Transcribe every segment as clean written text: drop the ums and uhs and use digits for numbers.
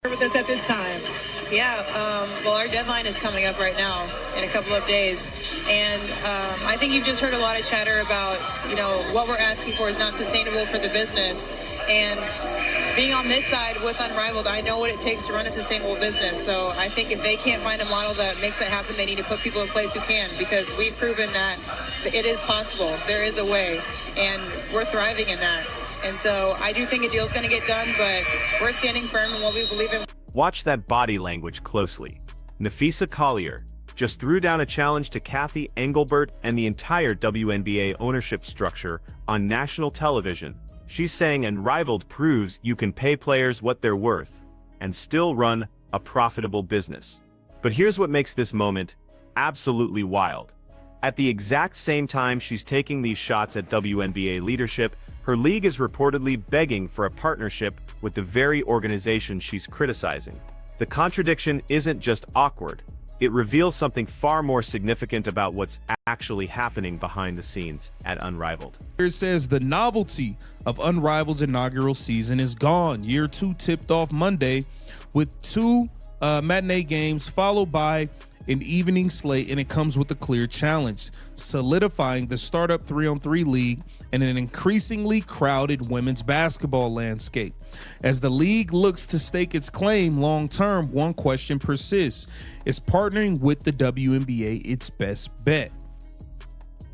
with us at this time. Yeah, well, our deadline is coming up right now in a couple of days, and I think you've just heard a lot of chatter about, what we're asking for is not sustainable for the business, and being on this side with Unrivaled, I know what it takes to run a sustainable business, so I think if they can't find a model that makes that happen, they need to put people in place who can, because we've proven that it is possible, there is a way, and we're thriving in that. And so I do think a deal is going to get done, but we're standing firm in what we believe in. Watch that body language closely. Nafisa Collier just threw down a challenge to Kathy Engelbert and the entire WNBA ownership structure on national television. She's saying Unrivaled proves you can pay players what they're worth and still run a profitable business. But here's what makes this moment absolutely wild. At the exact same time she's taking these shots at WNBA leadership, her league is reportedly begging for a partnership with the very organization she's criticizing. The contradiction isn't just awkward, it reveals something far more significant about what's actually happening behind the scenes at Unrivaled. It says the novelty of Unrivaled's inaugural season is gone. Year 2 tipped off Monday with 2 matinee games followed by an evening slate, and it comes with a clear challenge, solidifying the startup 3-on-3 league and an increasingly crowded women's basketball landscape. As the league looks to stake its claim long-term, one question persists: is partnering with the WNBA its best bet?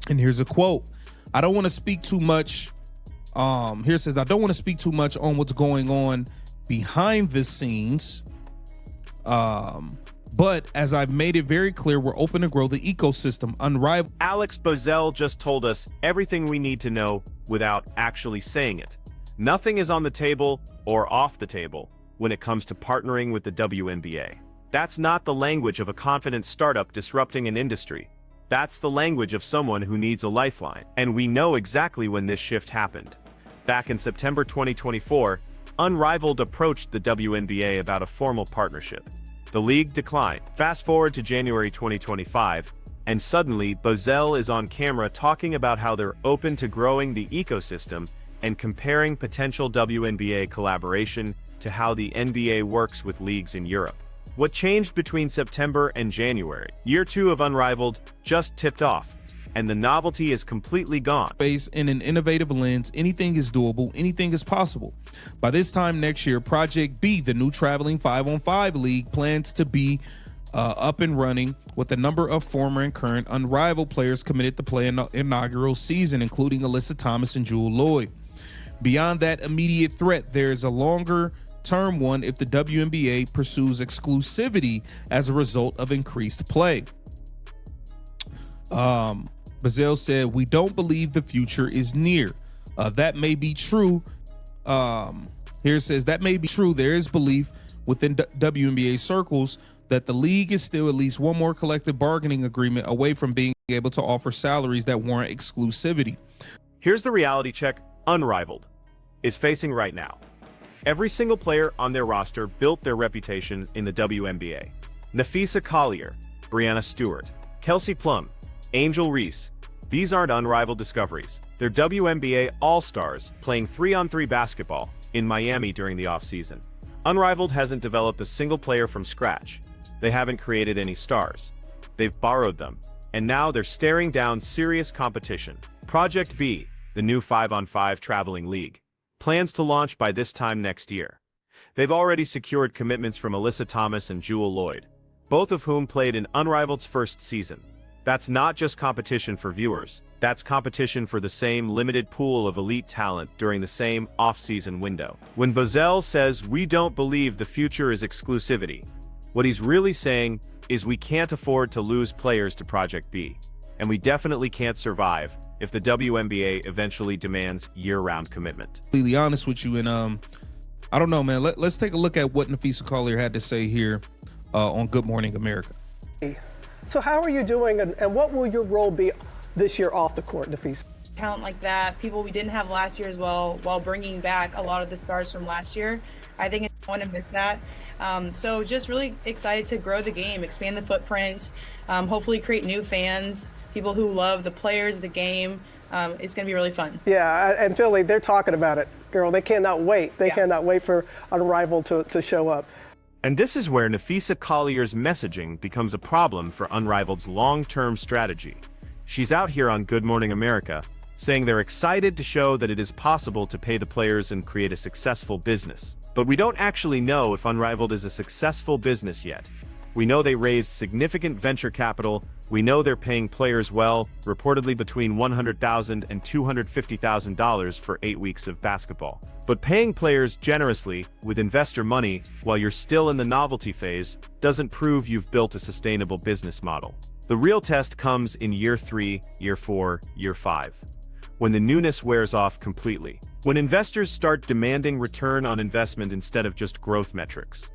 And here's a quote. I don't want to speak too much. Here it says, I don't want to speak too much on what's going on behind the scenes. But as I've made it very clear, we're open to grow the ecosystem. Unrivaled. Alex Bozell just told us everything we need to know without actually saying it. Nothing is on the table or off the table when it comes to partnering with the WNBA. That's not the language of a confident startup disrupting an industry. That's the language of someone who needs a lifeline. And we know exactly when this shift happened. Back in September 2024, Unrivaled approached the WNBA about a formal partnership. The league declined. Fast forward to January 2025, and suddenly Bozell is on camera talking about how they're open to growing the ecosystem and comparing potential WNBA collaboration to how the NBA works with leagues in Europe. What changed between September and January? Year 2 of Unrivaled just tipped off, and the novelty is completely gone. In an innovative lens, anything is doable, anything is possible. By this time next year, Project B, the new traveling 5-on-5 league, plans to be up and running with a number of former and current Unrivaled players committed to play an inaugural season, including Alyssa Thomas and Jewel Lloyd. Beyond that immediate threat, there is a longer-term one if the WNBA pursues exclusivity as a result of increased play. Bozell said, we don't believe the future is near. That may be true. Here it says, that may be true. There is belief within WNBA circles that the league is still at least one more collective bargaining agreement away from being able to offer salaries that warrant exclusivity. Here's the reality check Unrivaled is facing right now. Every single player on their roster built their reputation in the WNBA. Nafisa Collier, Brianna Stewart, Kelsey Plum, Angel Reese. These aren't Unrivaled discoveries. They're WNBA all-stars playing 3-on-3 basketball in Miami during the offseason. Unrivaled hasn't developed a single player from scratch. They haven't created any stars. They've borrowed them, and now they're staring down serious competition. Project B, the new 5-on-5 traveling league, plans to launch by this time next year. They've already secured commitments from Alyssa Thomas and Jewel Lloyd, both of whom played in Unrivaled's first season. That's not just competition for viewers, that's competition for the same limited pool of elite talent during the same off-season window. When Bozell says we don't believe the future is exclusivity, what he's really saying is we can't afford to lose players to Project B, and we definitely can't survive if the WNBA eventually demands year-round commitment. Completely honest with you, and I don't know, man. Let's take a look at what Nafisa Collier had to say here on Good Morning America. So how are you doing, and what will your role be this year off the court, Nafisa? Talent like that, people we didn't have last year as well, while bringing back a lot of the stars from last year. I think I want to miss that. So just really excited to grow the game, expand the footprint, hopefully create new fans, people who love the players, the game. It's going to be really fun. Yeah, and Philly, they're talking about it, girl. They cannot wait. They cannot wait for Unrivaled to show up. And this is where Nafisa Collier's messaging becomes a problem for Unrivaled's long-term strategy. She's out here on Good Morning America, saying they're excited to show that it is possible to pay the players and create a successful business. But we don't actually know if Unrivaled is a successful business yet. We know they raised significant venture capital. We know they're paying players well, reportedly between $100,000 and $250,000 for 8 weeks of basketball. But paying players generously with investor money while you're still in the novelty phase doesn't prove you've built a sustainable business model. The real test comes in year 3, year 4, year 5, when the newness wears off completely. When investors start demanding return on investment instead of just growth metrics.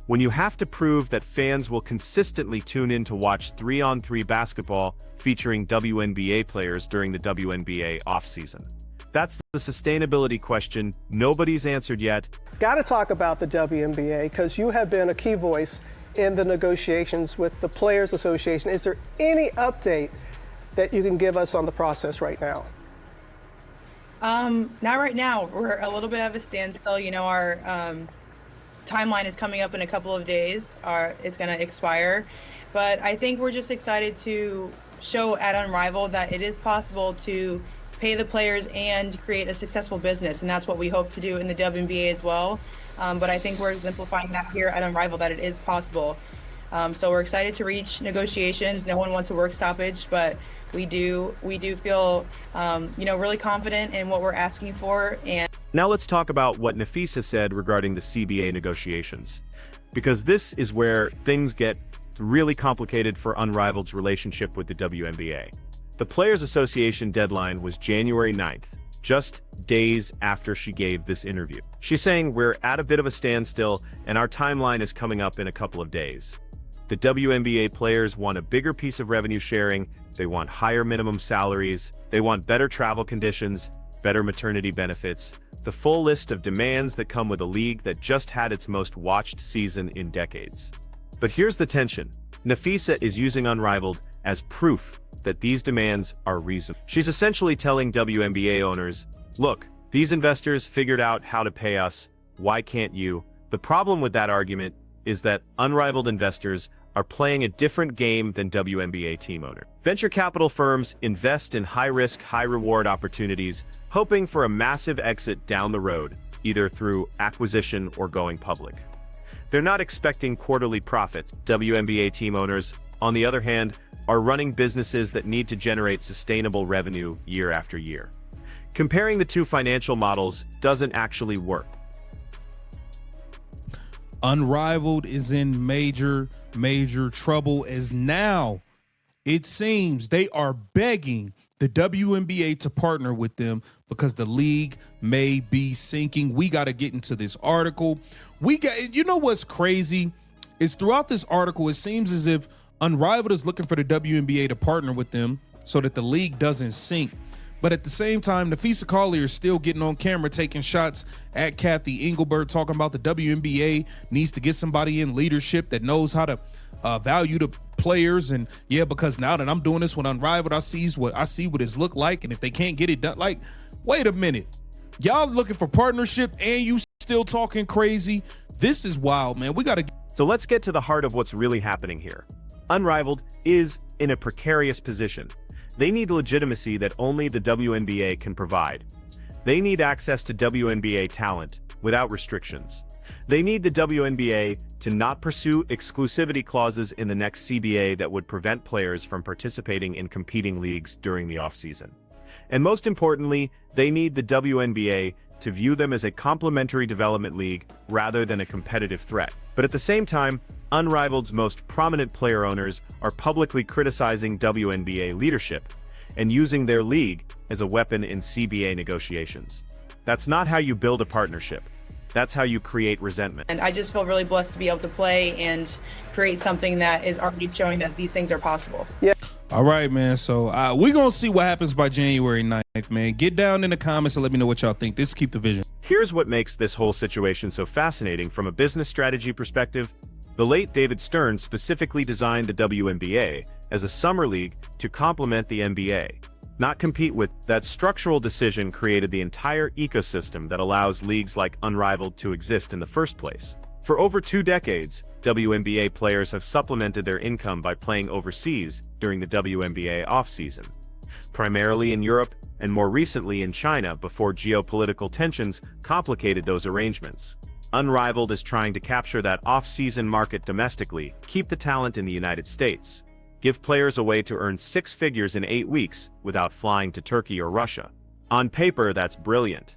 When you have to prove that fans will consistently tune in to watch 3-on-3 basketball featuring WNBA players during the WNBA offseason. That's the sustainability question nobody's answered yet. Got to talk about the WNBA because you have been a key voice in the negotiations with the Players Association. Is there any update that you can give us on the process right now? Not right now. We're a little bit of a standstill. You know, our timeline is coming up in a couple of days. It's going to expire. But I think we're just excited to show at Unrivaled that it is possible to pay the players and create a successful business. And that's what we hope to do in the WNBA as well. But I think we're exemplifying that here at Unrivaled, that it is possible. So we're excited to reach negotiations. No one wants a work stoppage, but we do feel, really confident in what we're asking for. And now let's talk about what Nafisa said regarding the CBA negotiations, because this is where things get really complicated for Unrivaled's relationship with the WNBA. The Players Association deadline was January 9th, just days after she gave this interview. She's saying we're at a bit of a standstill and our timeline is coming up in a couple of days. The WNBA players want a bigger piece of revenue sharing, they want higher minimum salaries, they want better travel conditions, better maternity benefits, the full list of demands that come with a league that just had its most watched season in decades. But here's the tension. Nafisa is using Unrivaled as proof that these demands are reasonable. She's essentially telling WNBA owners, look, these investors figured out how to pay us, why can't you? The problem with that argument is that Unrivaled investors are playing a different game than WNBA team owners. Venture capital firms invest in high-risk, high-reward opportunities, hoping for a massive exit down the road, either through acquisition or going public. They're not expecting quarterly profits. WNBA team owners, on the other hand, are running businesses that need to generate sustainable revenue year after year. Comparing the two financial models doesn't actually work. Unrivaled is in major trouble, as now it seems they are begging the WNBA to partner with them because the league may be sinking. We got to get into this article. You know what's crazy is throughout this article, it seems as if Unrivaled is looking for the WNBA to partner with them so that the league doesn't sink. But at the same time, Nafisa Collier is still getting on camera, taking shots at Kathy Engelbert, talking about the WNBA needs to get somebody in leadership that knows how to value the players. And yeah, because now that I'm doing this with Unrivaled, I see what it's look like. And if they can't get it done, like, wait a minute, y'all looking for partnership and you still talking crazy? This is wild, man. So let's get to the heart of what's really happening here. Unrivaled is in a precarious position. They need legitimacy that only the WNBA can provide. They need access to WNBA talent without restrictions. They need the WNBA to not pursue exclusivity clauses in the next CBA that would prevent players from participating in competing leagues during the offseason. And most importantly, they need the WNBA to view them as a complementary development league rather than a competitive threat. But at the same time, Unrivaled's most prominent player owners are publicly criticizing WNBA leadership and using their league as a weapon in CBA negotiations. That's not how you build a partnership. That's how you create resentment. And I just feel really blessed to be able to play and create something that is already showing that these things are possible. Yeah. All right, man. So we're going to see what happens by January 9th, man. Get down in the comments and let me know what y'all think. This is Keep the Vision. Here's what makes this whole situation so fascinating from a business strategy perspective. The late David Stern specifically designed the WNBA as a summer league to complement the NBA, not compete with. That structural decision created the entire ecosystem that allows leagues like Unrivaled to exist in the first place. For over 2 decades, WNBA players have supplemented their income by playing overseas during the WNBA offseason, primarily in Europe and more recently in China before geopolitical tensions complicated those arrangements. Unrivaled is trying to capture that off-season market domestically, keep the talent in the United States, give players a way to earn 6 figures in 8 weeks without flying to Turkey or Russia. On paper, that's brilliant.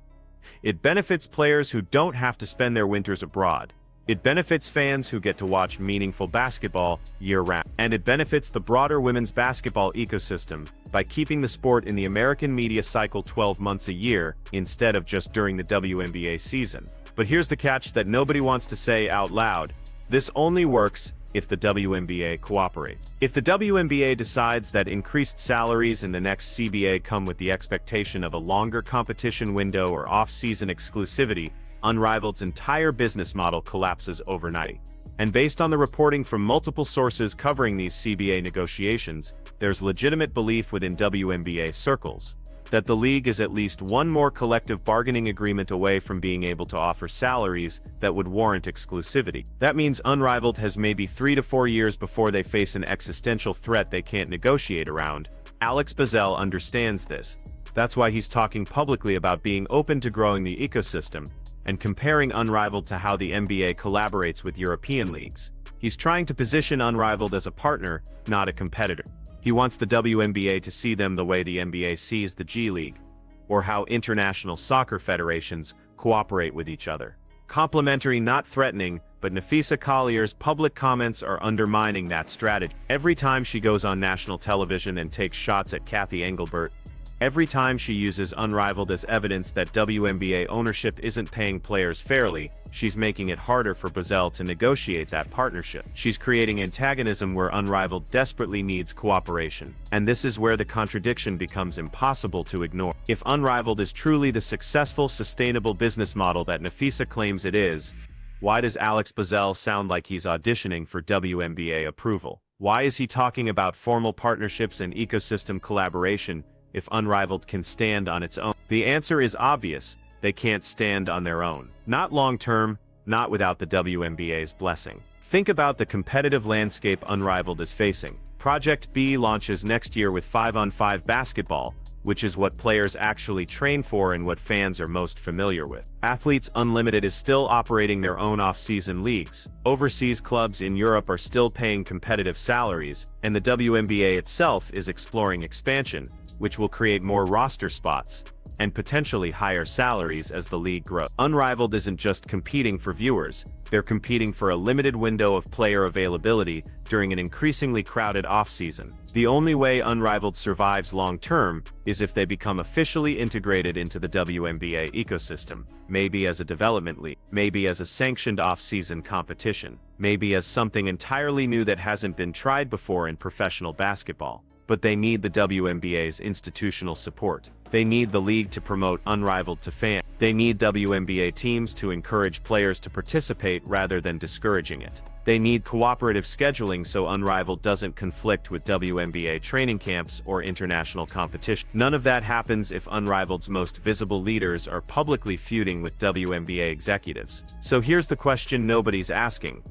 It benefits players who don't have to spend their winters abroad. It benefits fans who get to watch meaningful basketball year-round. And it benefits the broader women's basketball ecosystem by keeping the sport in the American media cycle 12 months a year instead of just during the WNBA season. But here's the catch that nobody wants to say out loud. This only works if the WNBA cooperates. If the WNBA decides that increased salaries in the next CBA come with the expectation of a longer competition window or off-season exclusivity, Unrivaled's entire business model collapses overnight. And based on the reporting from multiple sources covering these CBA negotiations, there's legitimate belief within WNBA circles that the league is at least one more collective bargaining agreement away from being able to offer salaries that would warrant exclusivity. That means Unrivaled has maybe 3 to 4 years before they face an existential threat they can't negotiate around. Alex Bazell understands this. That's why he's talking publicly about being open to growing the ecosystem and comparing Unrivaled to how the NBA collaborates with European leagues. He's trying to position Unrivaled as a partner, not a competitor. He wants the WNBA to see them the way the NBA sees the G League, or how international soccer federations cooperate with each other. Complementary, not threatening, but Napheesa Collier's public comments are undermining that strategy. Every time she goes on national television and takes shots at Cathy Engelbert, every time she uses Unrivaled as evidence that WNBA ownership isn't paying players fairly, she's making it harder for Bazell to negotiate that partnership. She's creating antagonism where Unrivaled desperately needs cooperation. And this is where the contradiction becomes impossible to ignore. If Unrivaled is truly the successful, sustainable business model that Napheesa claims it is, why does Alex Bazell sound like he's auditioning for WNBA approval? Why is he talking about formal partnerships and ecosystem collaboration if Unrivaled can stand on its own? The answer is obvious. They can't stand on their own. Not long-term, not without the WNBA's blessing. Think about the competitive landscape Unrivaled is facing. Project B launches next year with 5-on-5 basketball, which is what players actually train for and what fans are most familiar with. Athletes Unlimited is still operating their own off-season leagues. Overseas clubs in Europe are still paying competitive salaries, and the WNBA itself is exploring expansion, which will create more roster spots and potentially higher salaries as the league grows. Unrivaled isn't just competing for viewers, they're competing for a limited window of player availability during an increasingly crowded offseason. The only way Unrivaled survives long-term is if they become officially integrated into the WNBA ecosystem, maybe as a development league, maybe as a sanctioned off-season competition, maybe as something entirely new that hasn't been tried before in professional basketball. But they need the WNBA's institutional support. They need the league to promote Unrivaled to fans. They need WNBA teams to encourage players to participate rather than discouraging it. They need cooperative scheduling so Unrivaled doesn't conflict with WNBA training camps or international competition. None of that happens if Unrivaled's most visible leaders are publicly feuding with WNBA executives. So here's the question nobody's asking.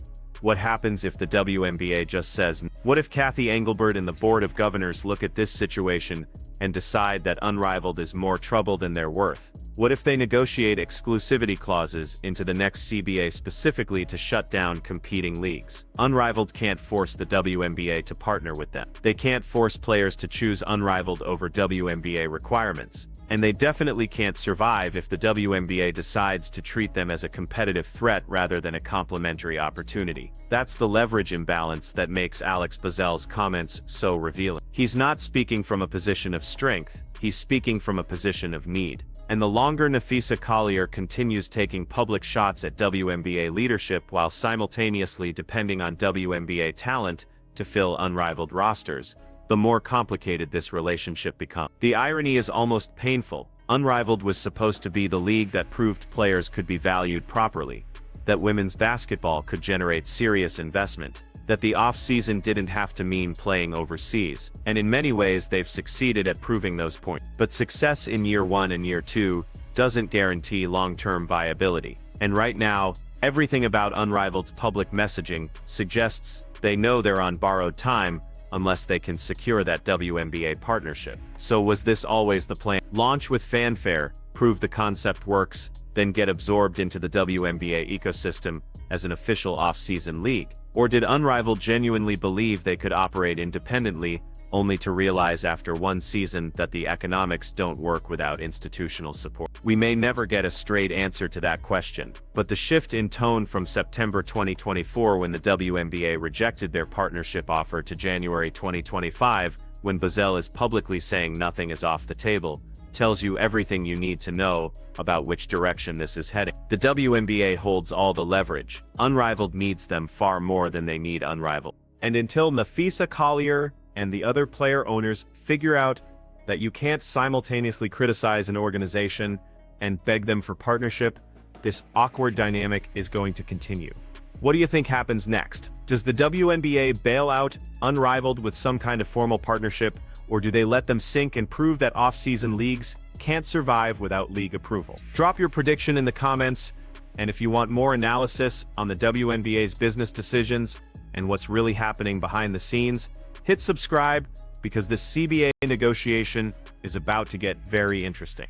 What happens if the WNBA just says no? What if Cathy Engelbert and the Board of Governors look at this situation and decide that Unrivaled is more trouble than they're worth? What if they negotiate exclusivity clauses into the next CBA specifically to shut down competing leagues? Unrivaled can't force the WNBA to partner with them. They can't force players to choose Unrivaled over WNBA requirements. And they definitely can't survive if the WNBA decides to treat them as a competitive threat rather than a complementary opportunity. That's the leverage imbalance that makes Alex Bazell's comments so revealing. He's not speaking from a position of strength, he's speaking from a position of need. And the longer Napheesa Collier continues taking public shots at WNBA leadership while simultaneously depending on WNBA talent to fill Unrivaled rosters, the more complicated this relationship becomes. The irony is almost painful. Unrivaled was supposed to be the league that proved players could be valued properly, that women's basketball could generate serious investment, that the off-season didn't have to mean playing overseas, and in many ways they've succeeded at proving those points. But success in year 1 and year 2 doesn't guarantee long-term viability. And right now, Everything about Unrivaled's public messaging suggests they know they're on borrowed time unless they can secure that WNBA partnership. So was this always the plan? Launch with fanfare, prove the concept works, then get absorbed into the WNBA ecosystem as an official off-season league? Or did Unrivaled genuinely believe they could operate independently, only to realize after one season that the economics don't work without institutional support? We may never get a straight answer to that question, but the shift in tone from September 2024 when the WNBA rejected their partnership offer to January 2025, when Bazell is publicly saying nothing is off the table, tells you everything you need to know about which direction this is heading. The WNBA holds all the leverage. Unrivaled needs them far more than they need Unrivaled. And until Nafisa Collier and the other player owners figure out that you can't simultaneously criticize an organization and beg them for partnership, this awkward dynamic is going to continue. What do you think happens next? Does the WNBA bail out Unrivaled with some kind of formal partnership, or do they let them sink and prove that off-season leagues can't survive without league approval? Drop your prediction in the comments, and if you want more analysis on the WNBA's business decisions and what's really happening behind the scenes, hit subscribe, because this CBA negotiation is about to get very interesting.